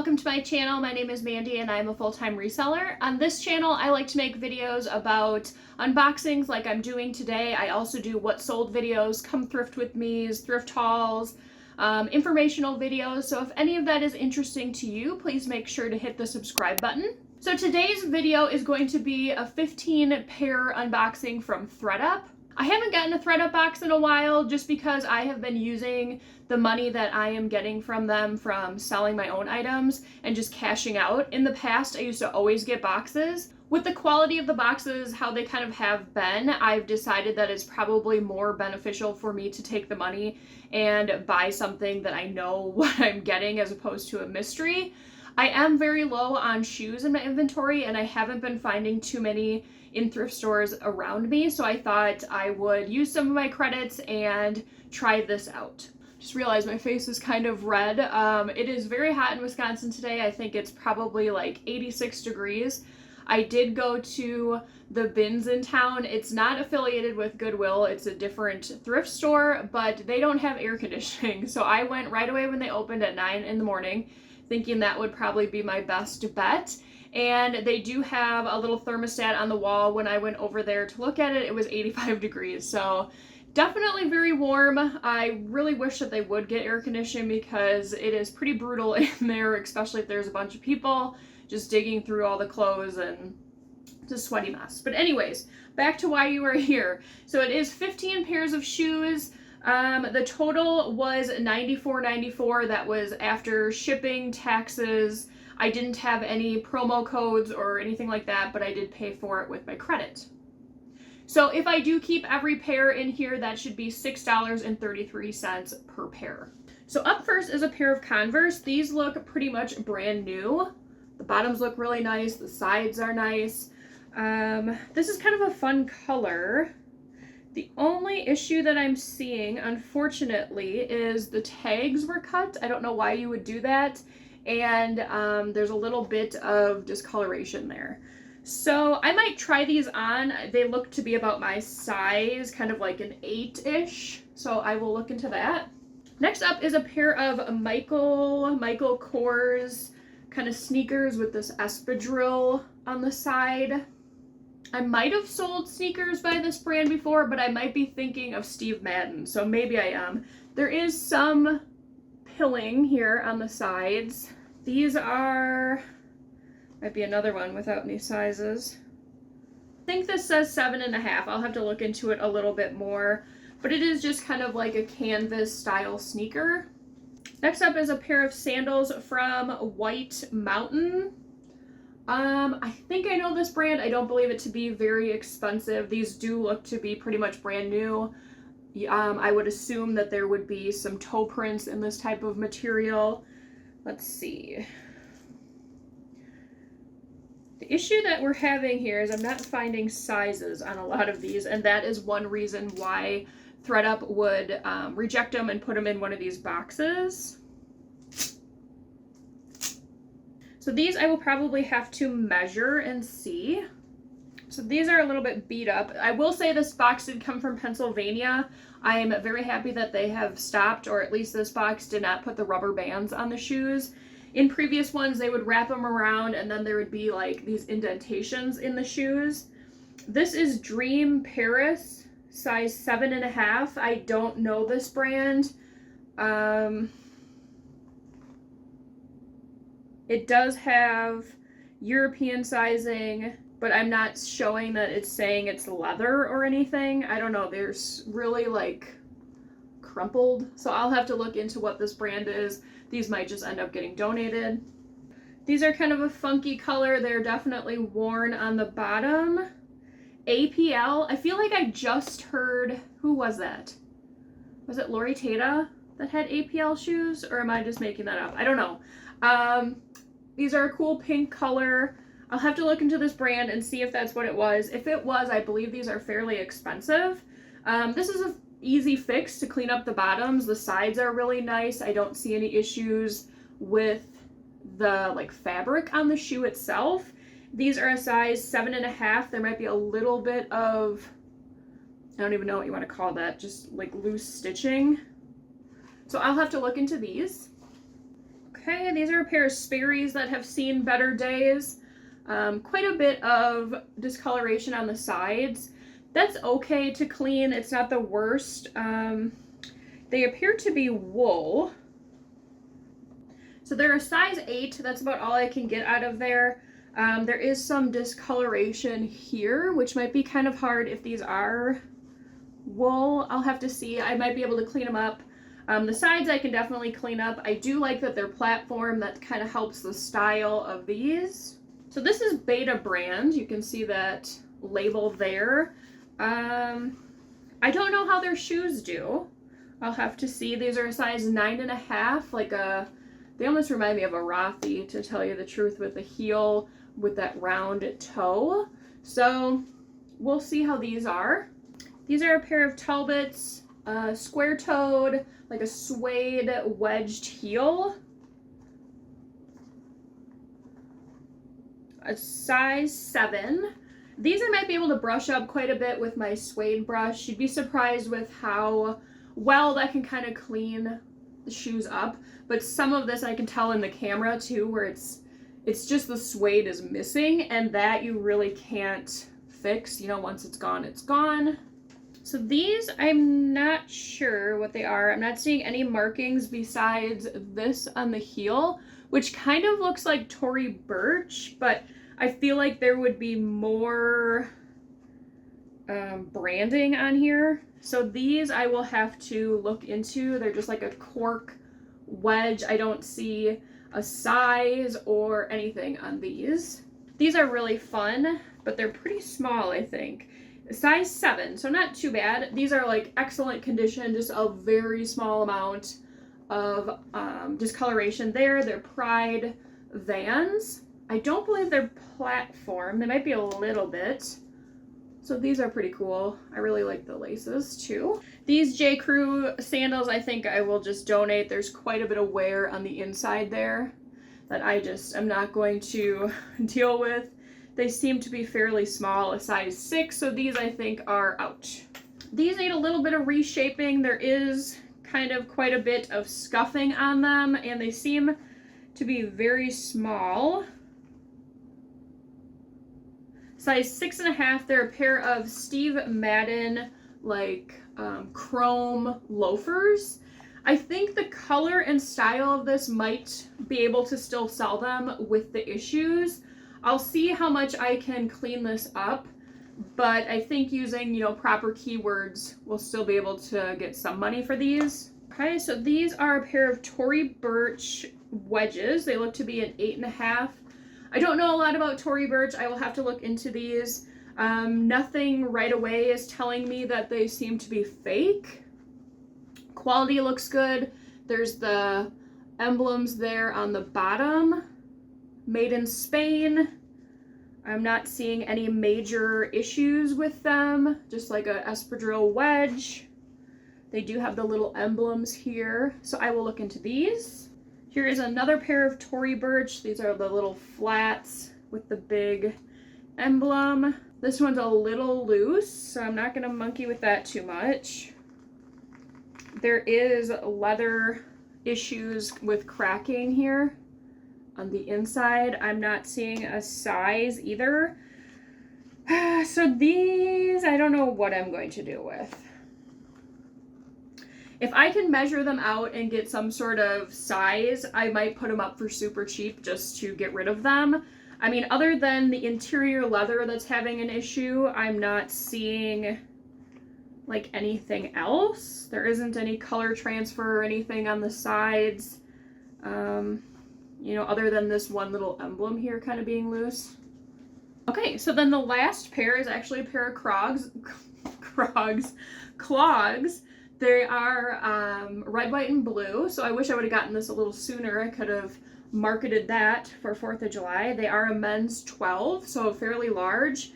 welcome to my channel. My name is Mandy and I'm a full-time reseller. On this channel, I like to make videos about unboxings like I'm doing today. I also do what sold videos, come thrift with me's, thrift hauls, informational videos. So if any of that is interesting to you, please make sure to hit the subscribe button. So today's video is going to be a 15 pair unboxing from ThredUp. I haven't gotten a ThredUp box in a while just because I have been using the money that I am getting from them from selling my own items and just cashing out. In the past, I used to always get boxes. With the quality of the boxes, how they kind of have been, I've decided that it's probably more beneficial for me to take the money and buy something that I know what I'm getting as opposed to a mystery. I am very low on shoes in my inventory and I haven't been finding too many in thrift stores around me, so I thought I would use some of my credits and try this out. Just realized my face is kind of red. It is very hot in Wisconsin today. I think it's probably like 86 degrees. I did go to the bins in town. It's not affiliated with Goodwill. It's a different thrift store, but they don't have air conditioning. So I went right away when they opened at 9 in the morning, thinking that would probably be my best bet. And they do have a little thermostat on the wall. When I went over there to look at it, it was 85 degrees. So definitely very warm. I really wish that they would get air conditioning because it is pretty brutal in there, especially if there's a bunch of people just digging through all the clothes and it's a sweaty mess. But anyways, back to why you are here. So it is 15 pairs of shoes. The total was $94.94. That was after shipping, taxes. I didn't have any promo codes or anything like that, but I did pay for it with my credit. So if I do keep every pair in here, that should be $6.33 per pair. So up first is a pair of Converse. These look pretty much brand new. The bottoms look really nice. The sides are nice. This is kind of a fun color. The only issue that I'm seeing, unfortunately, is the tags were cut. I don't know why you would do that. And there's a little bit of discoloration there. So I might try these on. They look to be about my size, kind of like an 8-ish. So I will look into that. Next up is a pair of Michael Kors kind of sneakers with this espadrille on the side. I might have sold sneakers by this brand before, but I might be thinking of Steve Madden, so maybe I am. There is some pilling here on the sides. These are, might be another one without any sizes. I think this says 7.5. I'll have to look into it a little bit more, but it is just kind of like a canvas style sneaker. Next up is a pair of sandals from White Mountain. I think I know this brand. I don't believe it to be very expensive. These do look to be pretty much brand new. I would assume that there would be some toe prints in this type of material. Let's see. The issue that we're having here is I'm not finding sizes on a lot of these, and that is one reason why ThredUp would reject them and put them in one of these boxes. So these I will probably have to measure and see. So these are a little bit beat up. I will say this box did come from Pennsylvania. I am very happy that they have stopped, or at least this box did not put the rubber bands on the shoes. In previous ones, they would wrap them around and then there would be like these indentations in the shoes. This is Dream Paris, size 7.5. I don't know this brand. It does have European sizing, but I'm not showing that it's saying it's leather or anything. I don't know, there's really like crumpled. So I'll have to look into what this brand is. These might just end up getting donated. These are kind of a funky color. They're definitely worn on the bottom. APL, I feel like I just heard, who was that? Was it Lori Tata that had APL shoes? Or am I just making that up? I don't know. These are a cool pink color. I'll have to look into this brand and see if that's what it was. If it was, I believe these are fairly expensive. This is an easy fix to clean up the bottoms. The sides are really nice. I don't see any issues with the like fabric on the shoe itself. These are a size 7.5. There might be a little bit of, I don't even know what you want to call that, just like loose stitching. So I'll have to look into these. Okay, these are a pair of Sperry's that have seen better days. Quite a bit of discoloration on the sides. That's okay to clean. It's not the worst. They appear to be wool. So they're a size 8. That's about all I can get out of there. There is some discoloration here, which might be kind of hard if these are wool. I'll have to see. I might be able to clean them up. The sides I can definitely clean up. I do like that they're platform. That kind of helps the style of these. So this is Beta brand. You can see that label there. I don't know how their shoes do. I'll have to see. These are a size 9.5, like they almost remind me of a Rothy, to tell you the truth, with the heel with that round toe. So we'll see how these are. These are a pair of Talbots, square-toed, like a suede wedged heel. A size 7. These I might be able to brush up quite a bit with my suede brush. You'd be surprised with how well that can kind of clean the shoes up. But some of this I can tell in the camera too, where it's just the suede is missing, and that you really can't fix. You know, once it's gone, it's gone. So these, I'm not sure what they are. I'm not seeing any markings besides this on the heel, which kind of looks like Tory Burch, but I feel like there would be more branding on here. So these I will have to look into. They're just like a cork wedge. I don't see a size or anything on these. These are really fun, but they're pretty small, I think. Size 7, so not too bad. These are like excellent condition, just a very small amount of discoloration there. They're Pride Vans. I don't believe they're platform. They might be a little bit. So these are pretty cool. I really like the laces too. These J. Crew sandals, I think I will just donate. There's quite a bit of wear on the inside there that I just am not going to deal with. They seem to be fairly small, a size 6, so these I think are out. These need a little bit of reshaping. There is kind of quite a bit of scuffing on them, and they seem to be very small. Size 6.5, they're a pair of Steve Madden, like chrome loafers. I think the color and style of this might be able to still sell them with the issues. I'll see how much I can clean this up, but I think using, you know, proper keywords, we'll still be able to get some money for these. Okay, so these are a pair of Tory Burch wedges. They look to be an 8.5. I don't know a lot about Tory Burch. I will have to look into these. Nothing right away is telling me that they seem to be fake. Quality looks good. There's the emblems there on the bottom. Made in Spain. I'm not seeing any major issues with them. Just like a espadrille wedge. They do have the little emblems here. So I will look into these. Here is another pair of Tory Burch. These are the little flats with the big emblem. This one's a little loose, so I'm not going to monkey with that too much. There is leather issues with cracking here on the inside. I'm not seeing a size either. So these, I don't know what I'm going to do with. If I can measure them out and get some sort of size, I might put them up for super cheap just to get rid of them. I mean, other than the interior leather that's having an issue, I'm not seeing like anything else. There isn't any color transfer or anything on the sides. You know, other than this one little emblem here kind of being loose. Okay, so then the last pair is actually a pair of clogs. They are red, white, and blue, so I wish I would have gotten this a little sooner. I could have marketed that for 4th of July. They are a men's 12, so fairly large.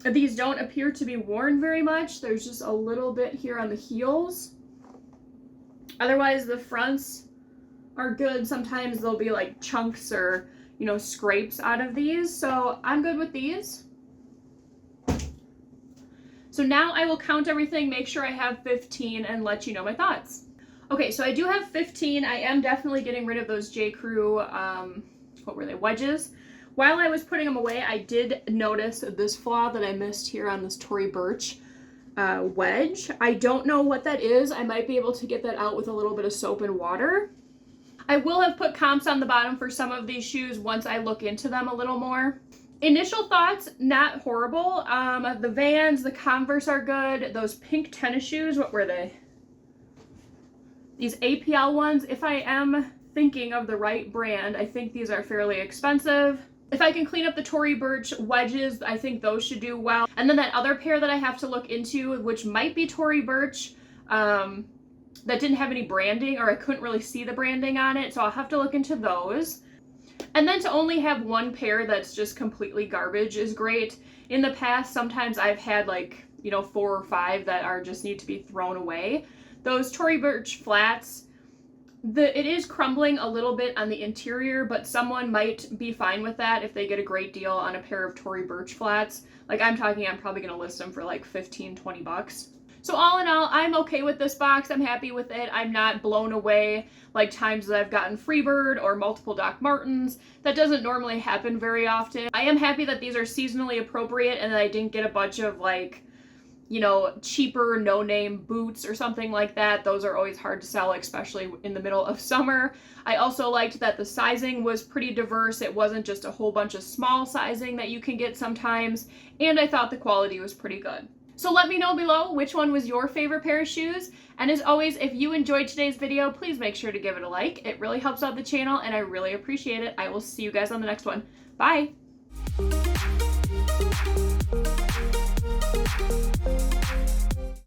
These don't appear to be worn very much. There's just a little bit here on the heels. Otherwise, the fronts are good. Sometimes there'll be like chunks or, you know, scrapes out of these, so I'm good with these. So now I will count everything, make sure I have 15, and let you know my thoughts. Okay, so I do have 15. I am definitely getting rid of those J. Crew, what were they, wedges. While I was putting them away, I did notice this flaw that I missed here on this Tory Burch wedge. I don't know what that is. I might be able to get that out with a little bit of soap and water. I will have put comps on the bottom for some of these shoes once I look into them a little more. Initial thoughts, not horrible. The Vans, the Converse are good. Those pink tennis shoes, what were they? These APL ones, if I am thinking of the right brand, I think these are fairly expensive. If I can clean up the Tory Burch wedges, I think those should do well. And then that other pair that I have to look into, which might be Tory Burch, that didn't have any branding, or I couldn't really see the branding on it, so I'll have to look into those. And then to only have one pair that's just completely garbage is great. In the past, sometimes I've had like, 4 or 5 that are just need to be thrown away. Those Tory Burch flats, it is crumbling a little bit on the interior, but someone might be fine with that if they get a great deal on a pair of Tory Burch flats. Like I'm probably going to list them for like 15, 20 bucks. So all in all, I'm okay with this box. I'm happy with it. I'm not blown away like times that I've gotten Freebird or multiple Doc Martens. That doesn't normally happen very often. I am happy that these are seasonally appropriate and that I didn't get a bunch of like, cheaper no-name boots or something like that. Those are always hard to sell, especially in the middle of summer. I also liked that the sizing was pretty diverse. It wasn't just a whole bunch of small sizing that you can get sometimes. And I thought the quality was pretty good. So let me know below which one was your favorite pair of shoes. And as always, if you enjoyed today's video, please make sure to give it a like. It really helps out the channel and I really appreciate it. I will see you guys on the next one. Bye!